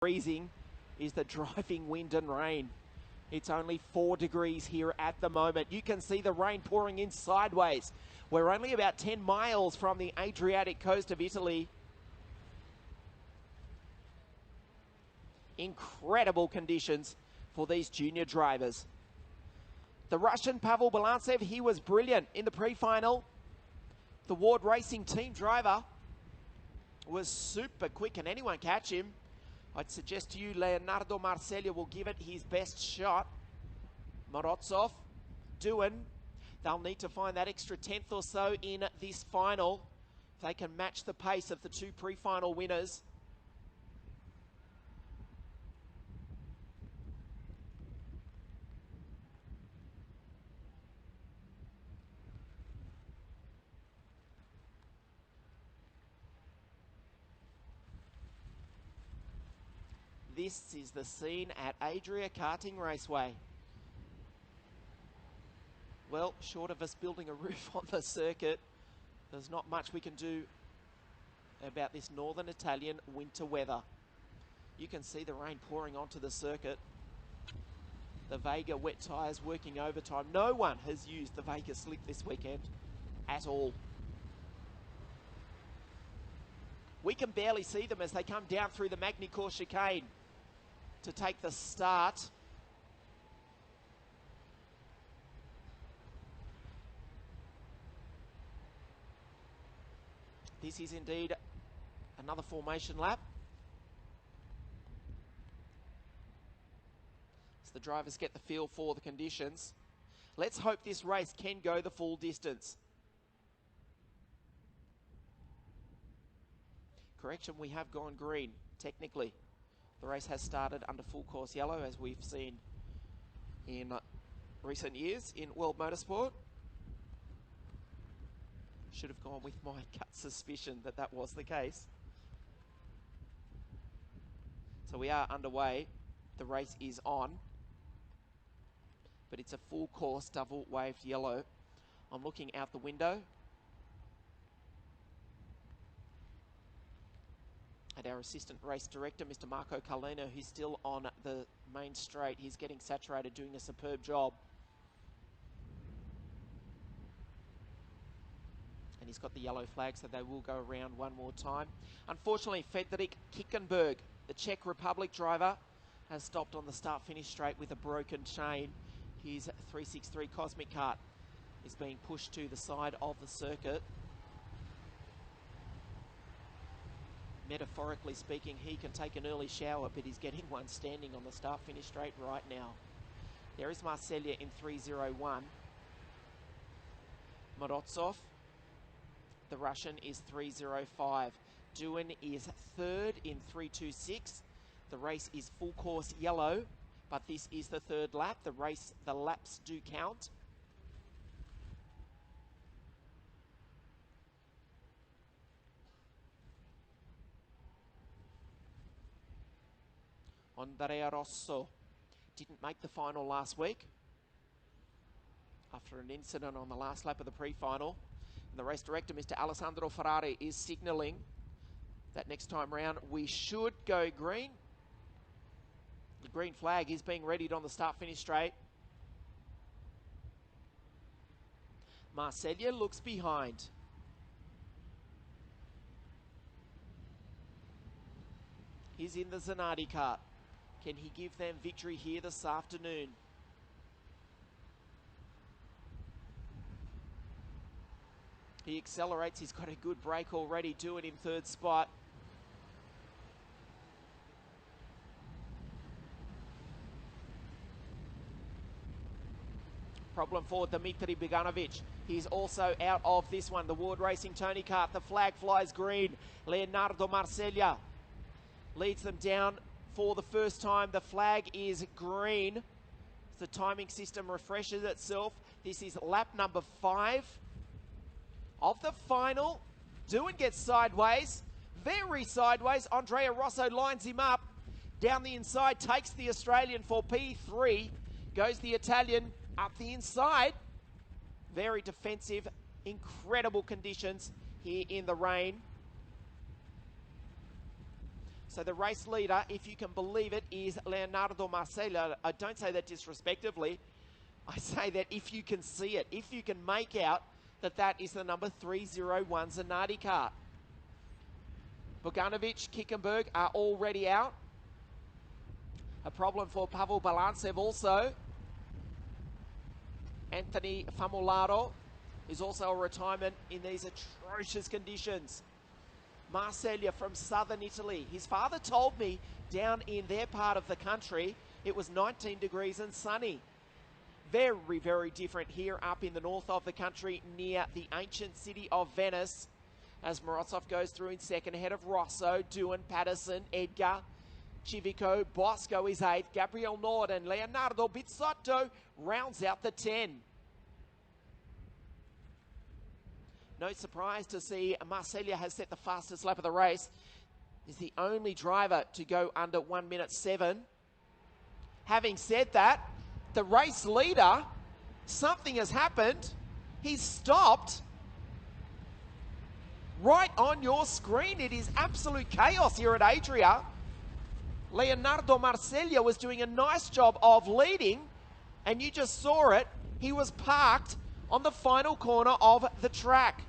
freezing is the driving wind and rain. It's only 4 degrees here at the moment. You can see the rain pouring in sideways. We're only about 10 miles from the Adriatic coast of Italy. Incredible conditions for these junior drivers. The Russian Pavel Balantsev, he was brilliant in the pre-final. The Ward Racing team driver was super quick. Can anyone catch him? I'd suggest to you Leonardo Marceglia will give it his best shot. Morozov, Duin, they'll need to find that extra tenth or so in this final if they can match the pace of the two pre-final winners. This is the scene at Adria Karting Raceway. Well, short of us building a roof on the circuit, there's not much we can do about this northern Italian winter weather. You can see the rain pouring onto the circuit. The Vega wet tyres working overtime. No one has used the Vega slick this weekend at all. We can barely see them as they come down through the Magny-Cours chicane to take the start. This is indeed another formation lap. As the drivers get the feel for the conditions. Let's hope this race can go the full distance. Correction, we have gone green, technically. The race has started under full course yellow, as we've seen in recent years in World Motorsport. Should have gone with my gut suspicion that that was the case. So we are underway. The race is on. But it's a full course double waved yellow. I'm looking out the window at our assistant race director, Mr. Marco Carlino, who's still on the main straight. He's getting saturated, doing a superb job. And he's got the yellow flag, so they will go around one more time. Unfortunately, Fredrik Kickenberg, the Czech Republic driver, has stopped on the start-finish straight with a broken chain. His 363 Cosmic Kart is being pushed to the side of the circuit. Metaphorically speaking, he can take an early shower, but he's getting one standing on the start-finish straight right now. There is Marceglia in 301. Morozov, the Russian, is 305. Duin is third in 326. The race is full course yellow, but this is the third lap. The laps do count. Andrea Rosso didn't make the final last week after an incident on the last lap of the pre-final. And the race director, Mr. Alessandro Ferrari, is signalling that next time round we should go green. The green flag is being readied on the start-finish straight. Marceglia looks behind. He's in the Zanardi kart. Can he give them victory here this afternoon? He accelerates. He's got a good break already. Doing in third spot. Problem for Dmitry Beganovic. He's also out of this one. The Ward Racing Tony Kart. The flag flies green. Leonardo Marceglia leads them down for the first time. The flag is green. The timing system refreshes itself. This is lap number 5 of the final. Duin gets sideways, very sideways. Andrea Rosso lines him up. Down the inside, takes the Australian for P3. Goes the Italian up the inside. Very defensive, incredible conditions here in the rain. So the race leader, if you can believe it, is Leonardo Marcella. I don't say that disrespectively. I say that if you can see it, if you can make out that that is the number 301 Zanardi kart. Bogdanovic, Kickenberg are already out. A problem for Pavel Balantsev also. Anthony Famolaro is also a retirement in these atrocious conditions. Marcella from southern Italy. His father told me down in their part of the country it was 19 degrees and sunny. Very, very different here up in the north of the country near the ancient city of Venice. As Morozov goes through in second, ahead of Rosso, Doohan, Patterson, Edgar, Civico, Bosco is 8th, Gabriel Nord and Leonardo Bizzotto rounds out the 10. No surprise to see Marcella has set the fastest lap of the race. He's the only driver to go under 1 minute 7. Having said that, the race leader, something has happened. He's stopped. Right on your screen, it is absolute chaos here at Adria. Leonardo Marcella was doing a nice job of leading, and you just saw it. He was parked on the final corner of the track.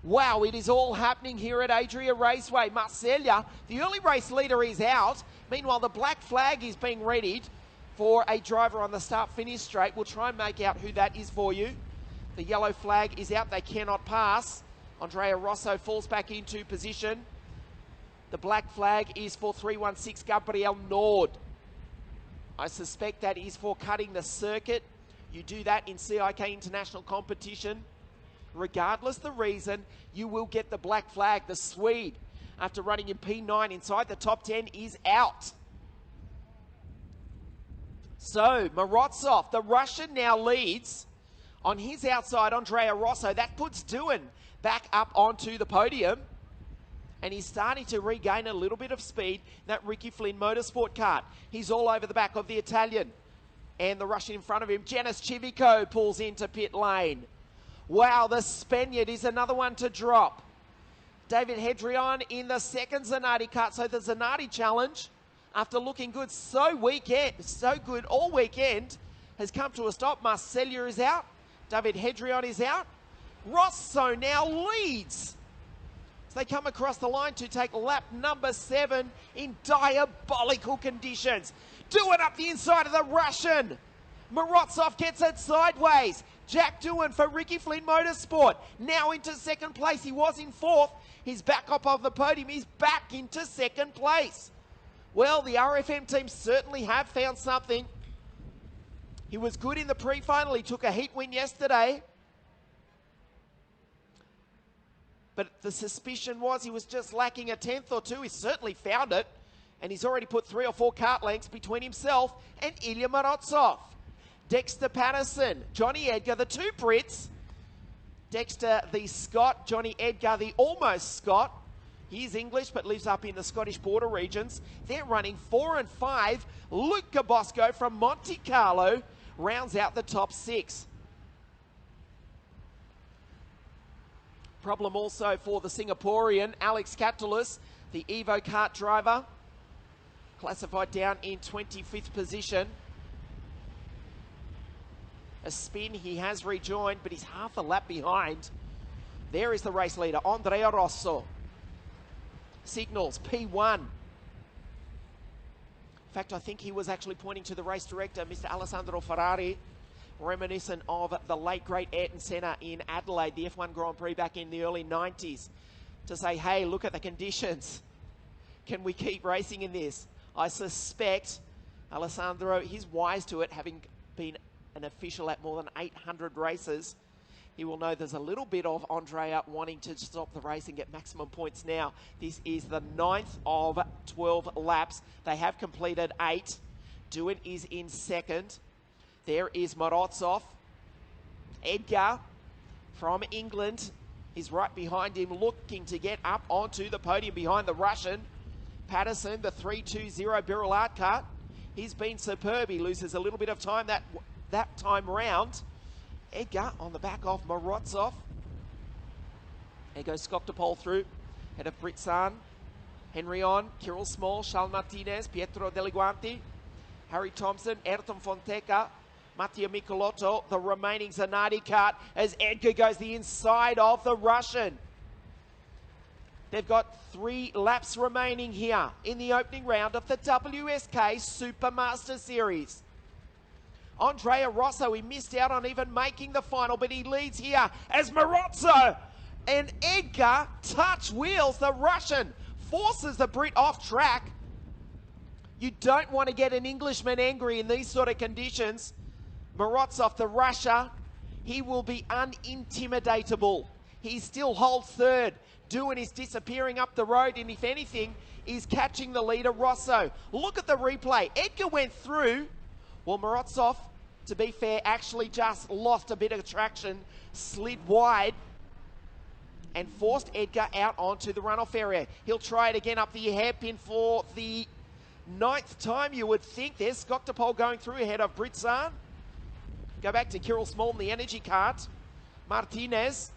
Wow, it is all happening here at Adria Raceway. Marcella, the early race leader, is out. Meanwhile, the black flag is being readied for a driver on the start-finish straight. We'll try and make out who that is for you. The yellow flag is out. They cannot pass. Andrea Rosso falls back into position. The black flag is for 316 Gabriel Nord. I suspect that is for cutting the circuit. You do that in CIK international competition. Regardless the reason, you will get the black flag. The Swede, after running in P9 inside the top 10, is out. So, Morozov, the Russian, now leads. On his outside, Andrea Rosso. That puts Doohan back up onto the podium. And he's starting to regain a little bit of speed, that Ricky Flynn Motorsport kart. He's all over the back of the Italian. And the Russian in front of him, Janis Civico, pulls into pit lane. Wow, the Spaniard is another one to drop. David Hedrion in the second Zanardi kart. So the Zanardi challenge, after looking good so good all weekend, has come to a stop. Marcella is out. David Hedrion is out. Rosso now leads. So they come across the line to take lap number 7 in diabolical conditions. Doohan up the inside of the Russian. Morozov gets it sideways. Jack Doohan for Ricky Flynn Motorsport. Now into second place. He was in 4th. He's back up of the podium. He's back into second place. Well, the RFM team certainly have found something. He was good in the pre-final. He took a heat win yesterday. But the suspicion was he was just lacking a 10th or 2. He certainly found it. And he's already put 3 or 4 kart lengths between himself and Ilya Morozov. Dexter Patterson, Johnny Edgar, the 2 Brits. Dexter, the Scot. Johnny Edgar, the almost Scot. He's English but lives up in the Scottish border regions. They're running 4 and 5. Luca Bosco from Monte Carlo rounds out the top 6. Problem also for the Singaporean, Alex Catulus, the Evo kart driver. Classified down in 25th position. A spin, he has rejoined, but he's half a lap behind. There is the race leader, Andrea Rosso. Signals, P1. In fact, I think he was actually pointing to the race director, Mr. Alessandro Ferrari, reminiscent of the late, great Ayrton Senna in Adelaide, the F1 Grand Prix back in the early 90s, to say, hey, look at the conditions. Can we keep racing in this? I suspect Alessandro, he's wise to it, having been an official at more than 800 races. He will know there's a little bit of Andrea wanting to stop the race and get maximum points now. This is the 9th of 12 laps. They have completed 8. Doohan is in second. There is Morozov. Edgar from England is right behind him, looking to get up onto the podium behind the Russian. Patterson, the 320 Birrell Art kart. He's been superb. He loses a little bit of time that time round. Edgar on the back of Morozov. There goes Scott DePaul through. Head of Britzan, Henry On, Kirill Small, Charles Martinez, Pietro Deliguanti, Harry Thompson, Ayrton Fonteca, Mattia Michelotto, the remaining Zanardi kart as Edgar goes the inside of the Russian. They've got 3 laps remaining here in the opening round of the WSK Supermaster Series. Andrea Rosso, he missed out on even making the final, but he leads here as Marozzo and Edgar touch wheels. The Russian forces the Brit off track. You don't want to get an Englishman angry in these sort of conditions. Morozov, the Russia, he will be unintimidatable. He still holds third. Duin is disappearing up the road, and if anything, is catching the leader, Rosso. Look at the replay. Edgar went through. Well, Morozov, to be fair, actually just lost a bit of traction, slid wide, and forced Edgar out onto the runoff area. He'll try it again up the hairpin for the 9th time, you would think. There's Skoktopol going through ahead of Britzan. Go back to Kirill Small in the energy kart. Martinez.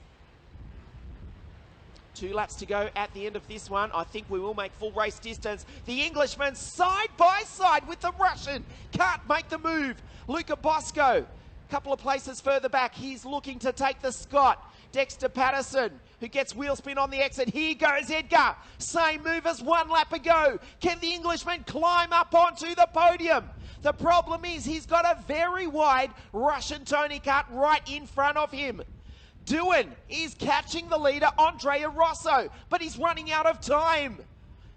2 laps to go at the end of this one. I think we will make full race distance. The Englishman side by side with the Russian. Can't make the move. Luca Bosco, a couple of places further back. He's looking to take the Scot. Dexter Patterson, who gets wheel spin on the exit. Here goes Edgar. Same move as 1 lap ago. Can the Englishman climb up onto the podium? The problem is he's got a very wide Russian Tony kart right in front of him. Duin is catching the leader, Andrea Rosso, but he's running out of time.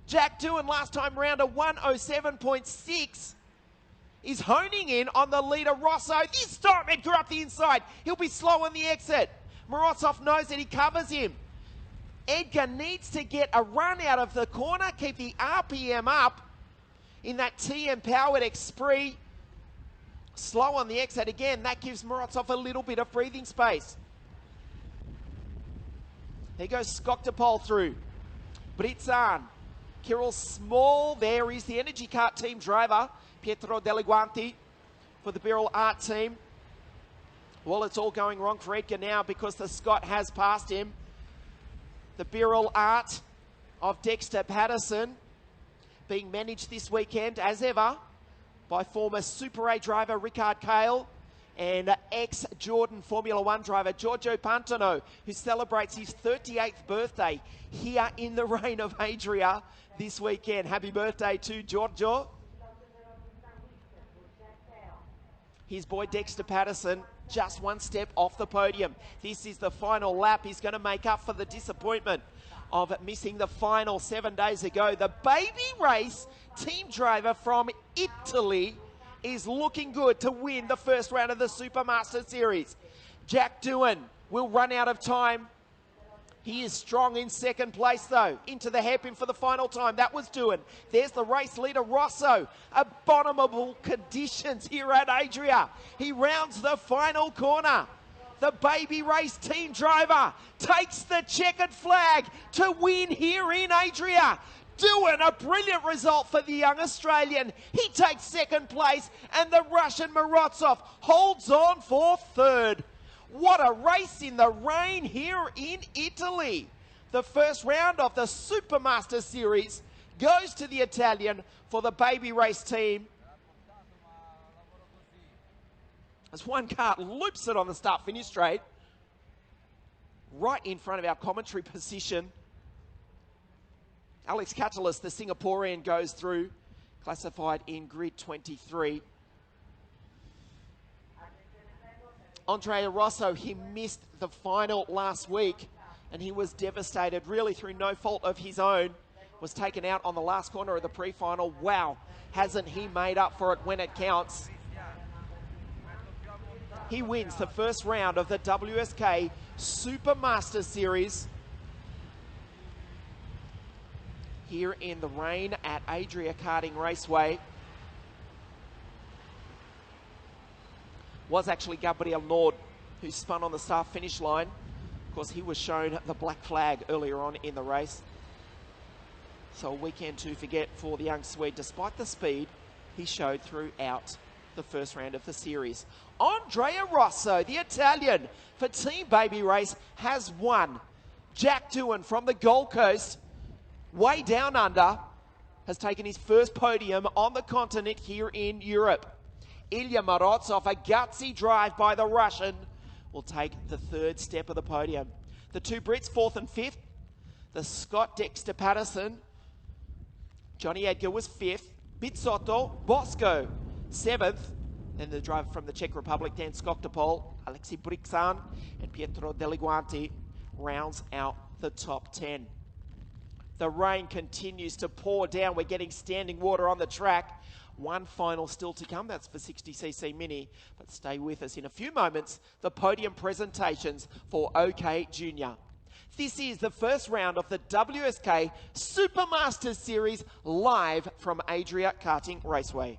Jack Duin last time round a 107.6 is honing in on the leader, Rosso. This time Edgar up the inside. He'll be slow on the exit. Morozov knows that he covers him. Edgar needs to get a run out of the corner, keep the RPM up in that TM-powered Esprit. Slow on the exit again. That gives Morozov a little bit of breathing space. Here goes Skoktopol through. Britzan. Kirill Small. There is the energy kart team driver, Pietro Deliguanti, for the Birrell Art team. Well, it's all going wrong for Edgar now because the Scot has passed him. The Birrell Art of Dexter Patterson being managed this weekend, as ever, by former Super A driver Ricard Kale and ex-Jordan Formula One driver Giorgio Pantano, who celebrates his 38th birthday here in the rain of Adria this weekend. Happy birthday to Giorgio. His boy Dexter Patterson, just 1 step off the podium. This is the final lap. He's going to make up for the disappointment of missing the final 7 days ago. The baby race team driver from Italy is looking good to win the first round of the Supermaster Series. Jack Duin will run out of time. He is strong in 2nd place, though. Into the hairpin for the final time. That was Duin. There's the race leader, Rosso. Abominable conditions here at Adria. He rounds the final corner. The baby race team driver takes the checkered flag to win here in Adria. Duin, a brilliant result for the young Australian. He takes 2nd place, and the Russian Morozov holds on for 3rd. What a race in the rain here in Italy. The first round of the Supermaster Series goes to the Italian for the baby race team. As one kart loops it on the start-finish straight, right in front of our commentary position. Alex Catalyst, the Singaporean, goes through, classified in grid 23. Andrea Rosso, he missed the final last week, and he was devastated, really through no fault of his own. Was taken out on the last corner of the pre-final. Wow, hasn't he made up for it when it counts? He wins the first round of the WSK Supermaster Series here in the rain at Adria Karting Raceway. Was actually Gabriel Nord who spun on the start-finish line. Of course, he was shown the black flag earlier on in the race. So a weekend to forget for the young Swede, despite the speed he showed throughout the first round of the series. Andrea Rosso, the Italian, for Team Baby Race, has won. Jack Duin from the Gold Coast way down under, has taken his first podium on the continent here in Europe. Ilya Morozov, a gutsy drive by the Russian, will take the third step of the podium. The two Brits, fourth and fifth. The Scot Dexter Patterson, Johnny Edgar was fifth. Bizzotto, Bosco, seventh. Then the driver from the Czech Republic, Dan Skoktopol, Alexei Brixan, and Pietro Deliguanti rounds out the top 10. The rain continues to pour down. We're getting standing water on the track. One final still to come. That's for 60cc Mini. But stay with us in a few moments. The podium presentations for OK Junior. This is the first round of the WSK Supermasters Series live from Adria Karting Raceway.